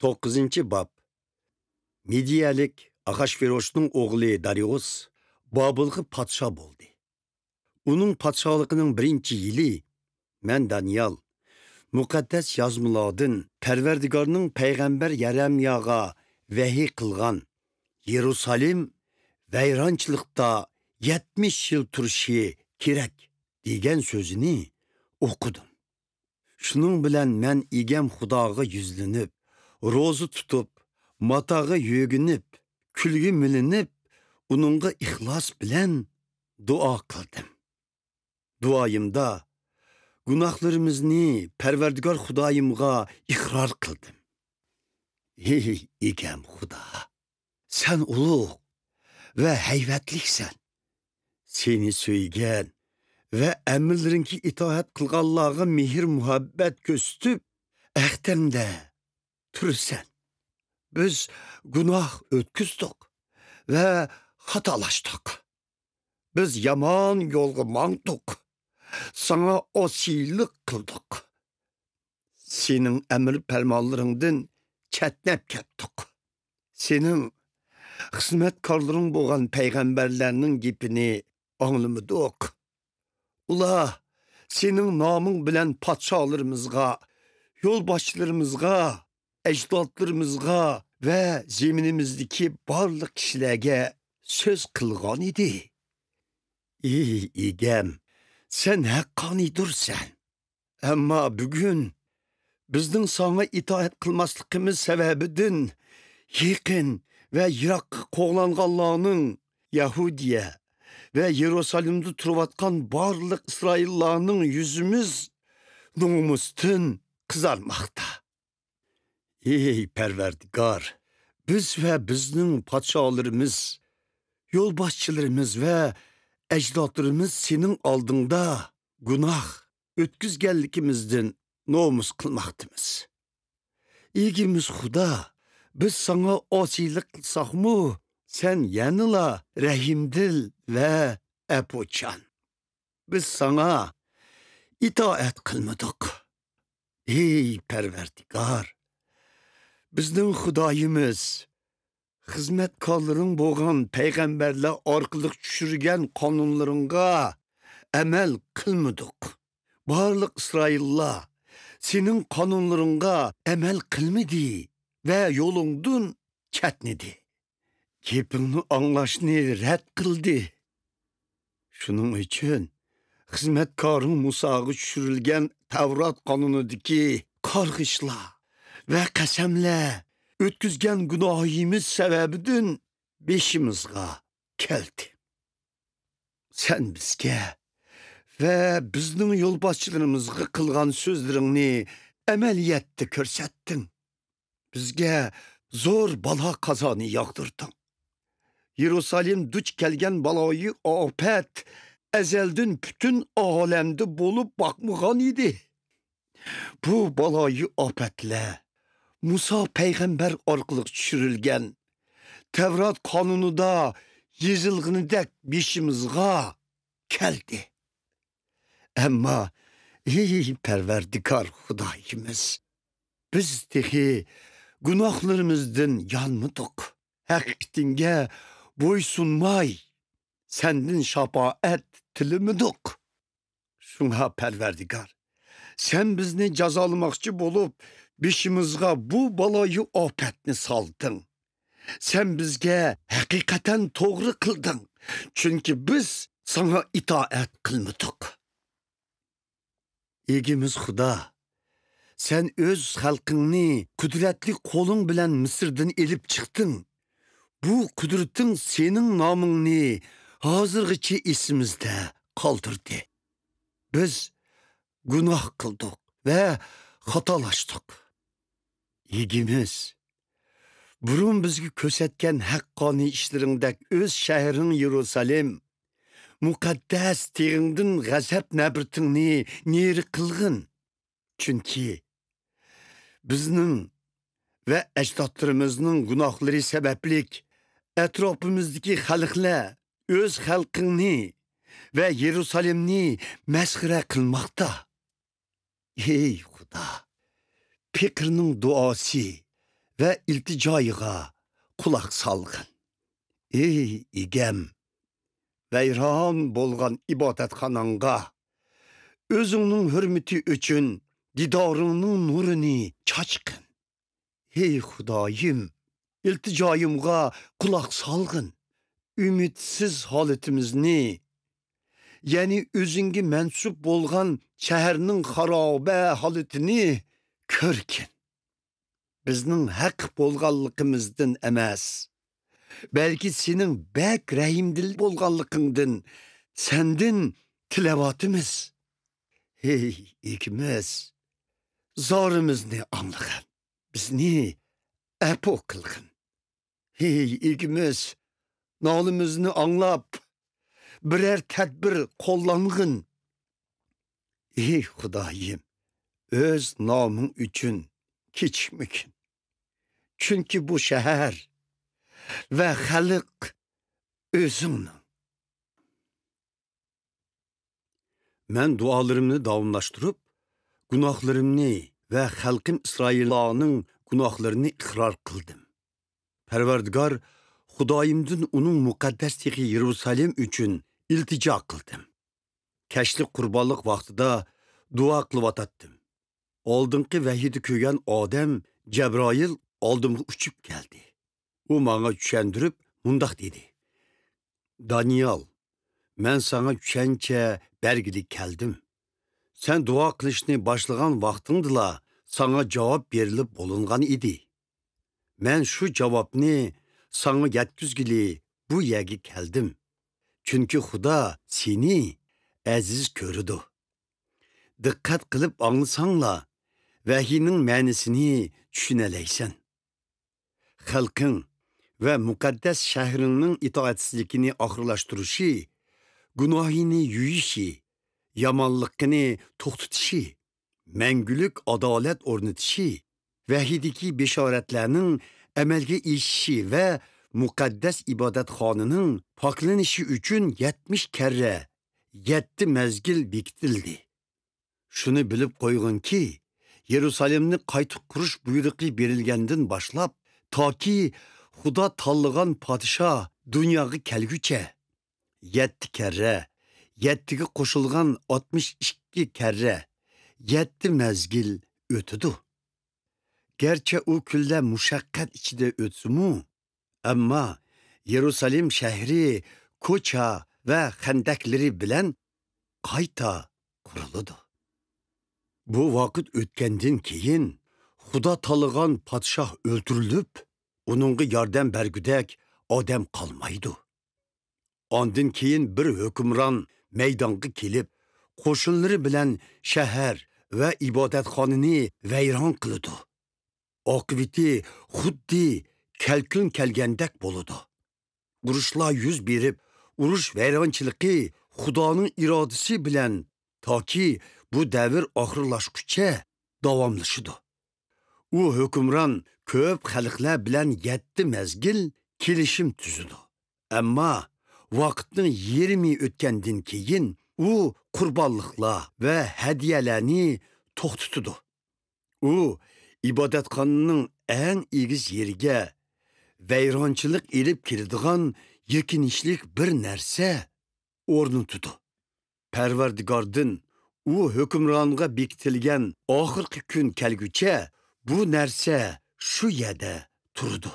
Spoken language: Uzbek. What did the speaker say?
9-chi bob. Midiyalik Ahashveroshning o'g'li Darius Bobilga podsho bo'ldi. Uning podsholigining 1-yili men Daniel muqaddas yozmalardan Parvardigorning payg'ambar Yeremiyaga vahiy qilgan Yerusalim vayronchilikda 70 yil turishi kerak degan so'zini o'qidim. Shuning bilan men egam Xudoga yuzlanib, ro'za tutib, matoga yo'ginib, kulgi milinib, uningga ixlos bilan duo qildim. Duoyimda gunohlarimizni Parvardigor Xudoyimga iqror qildim. Ey egam Xudo, sen ulug' va hayvatliksan. Seni so'ygan ve emirlerinki itaat kılganlığa mihir muhabbet göstüp ehtemde tursan. Biz günah ötküzdük ve hatalaştık. Biz yaman yolga mangdık. Sana osilik kıldık. Senin emir fermanlarından çetnep kettik. Senin hizmetkarların boğan peygamberlerinin gipini anlamadık. Ula, senin namın bilen patşalarımızga, yolbaşlarımızga, ecdatlarımızga ve zeminimizdeki barlık kişilerge söz kılgan idi. İyi egem, sen hakkanidirsen. Ama bugün bizden sana itaat kılmaslıkımız sebebidin yakın ve Irak qoğlanğanlarının Yahudiye ve Yerusalim'de turuvatkan barlık İsraillarının yüzümüz nomustan kızarmakta. Ey Perverdigar, biz ve bizning padşalarımız, yolbaşçılarımız ve ecdatlarımız senin aldığında günah ötküzgenlikimizden nomus kılmaktımız. İlgimiz Xuda, biz sana osilik kılsak mı? Sen yanıla rahimdil ve epoçan. Biz sana itaat kılmadık. Ey Perverdigar, bizning Xudoyimiz, hizmetkarların boğan peygamberler arkalık düşürgen kanunlarına emel kılmadık. Barlık İsrail'la senin kanunlarına emel kılmadı ve yolundun ketnedi. Gepini anlaşını red kıldı. Şunun için hizmetkarın Musa'ga düşürülgen Tevrat kanunudaki kargışla ve kasemle ötküzgen günahimiz sebebidin beşimizga keldi. Sen bizge ve bizning yolbaşçılarımızga kılgan sözlerini emeliyette körsettin. Bizge zor bala kazanı yağdırdın. Yerusalim duç kelgen balayı afet ezeldin bütün alemde bolup bakmağan idi. Bu balayı afetle Musa peygamber arkalık düşürülgen Tevrat kanunu da yazılgınıdek beşimizga keldi. Ama ey Perverdigar Xudayimiz, biz tehi günahlarımızdan yanmadık. Hakikatine boysunmay, sendin şafaat tilimidik. Şuna Perverdigar, sen bizni cazalamakçı bolup beşimizga bu balayı afetni saldın. Sen bizge hakikaten doğru kıldın. Çünkü biz sana itaat kılmadık. Egimiz Xuda, sen öz halkını kudretli kolun bilen Mısır'dan elip çıktın. Bu kudretin senin namını hazırgıçı isimizde kaldırdı. Biz günah kıldık ve hatalaştık. Egimiz, burun bizgi kösetken hakkani işlerindek öz şehrin Yerusalim, mukaddes teğindin gazap nebirtinni neri kılgın. Çünkü bizning ve ecdatlarımızın günahları sebeplik etrafımızdaki halklar öz halkını ve Yerusalimni mesxire kılmakta. Ey Xuda, Pekrinin duası ve iltijoyiga quloq solgin. Ey egam, vayron bo'lgan ibodatxonangga o'zingning hurmati uchun didoringning nurini chochqin. Ey Xudoyim, iltijoyimga quloq solgin. Ümitsiz holatimizni, ya'ni o'zingga mansub bo'lgan shaharning xaroba holatini ko'rkin. Bizning haq bo'lganligimizdan emas, balki sening bak rahimdil bo'lganligingdan sendin tilavatimiz. Hey ikimiz, zorimizni anlag'in, bizni apo qilgin. Hey ikimiz, nolimizni anlab, birer tedbir qo'llang'in. Ey Xudoyim, o'z noming uchun kechikmagin. Chunki bu shahar va xalq o'zingning. Men duolarimni davomlashtirib, gunohlarimni va xalqim Isroilning gunohlarini iqror qildim. Parvardigor Xudoyimdan uning muqaddas tegi Yerusalim uchun iltijo qildim. Kashlik qurbonlik vaqtida duo qilyotdim. Oldingi vahiyda ko'rgan odam Jabroil oldimga uchib keldi. U menga tushuntirib mundaq dedi: Daniel, men sana tushuncha bergili keldim. Sen duo qilishni boshlagan vaqtingdala sana javob berilib bo'lingan edi. Men shu javobni sana yetkizgili bu yerga keldim. Chunki Xudo seni aziz ko'rdi. Diqqat qilib anglasanglar, vahiyning ma'nosini tushunalaysan. Xalqing va muqaddas shahringning itoatsizligini oxirlashtirishi, gunohini yuyishi, yomonlikni to'xtatishi, mangulik adolat o'rnatishi, vahiydagi beshoratlarning amalga eshishi va muqaddas ibodatxonaning poklanishi uchun 70 karra 7 mezgil bekitildi. Shuni bilib qo'yginki, Yerusalimni qayta qurish buyruqi berilgandan boshlab, toki Xudo tanlagan podshoh dunyoga kelguncha 7 karra 7ga qo'shilgan 62 karra 7 mezgil o'tdi. Gerçi o kunlar mushaqqat ichida o'tsa-mu, ammo Yerusalim shahri ko'cha va xandaklari bilan qayta qurildi. Bu vaqt o'tgandan keyin Xudo tanlagan podshoh o'ldirilib, uningga yordam bergudak odam qolmaydi. Ondan keyin bir hukmron maydonga kelib, qo'shinlari bilan shahar va ibodatxonani vayron qildi. Oqibati xuddi kalkun kelgandek bo'ldi. Urushlar yuz berib, urush vayronchiligi Xudoning irodasi bilan toki bu davr oxirlashguncha davomlashdi. U hukmron ko'p xalqlar bilan 7 mezgil kelishim tuzdi. Ammo vaqtning yarmi o'tgandan keyin u qurbonliklar va hadiyalarni to'xtatdi. U ibodatxonaning eng egiz yeriga vayronchilik elib keladigan yekinishlik bir narsa o'rnatdi. Parvardigordan u hukmronga bekitilgan oxirgi kun kelguncha bu narsa shu yerda turdi.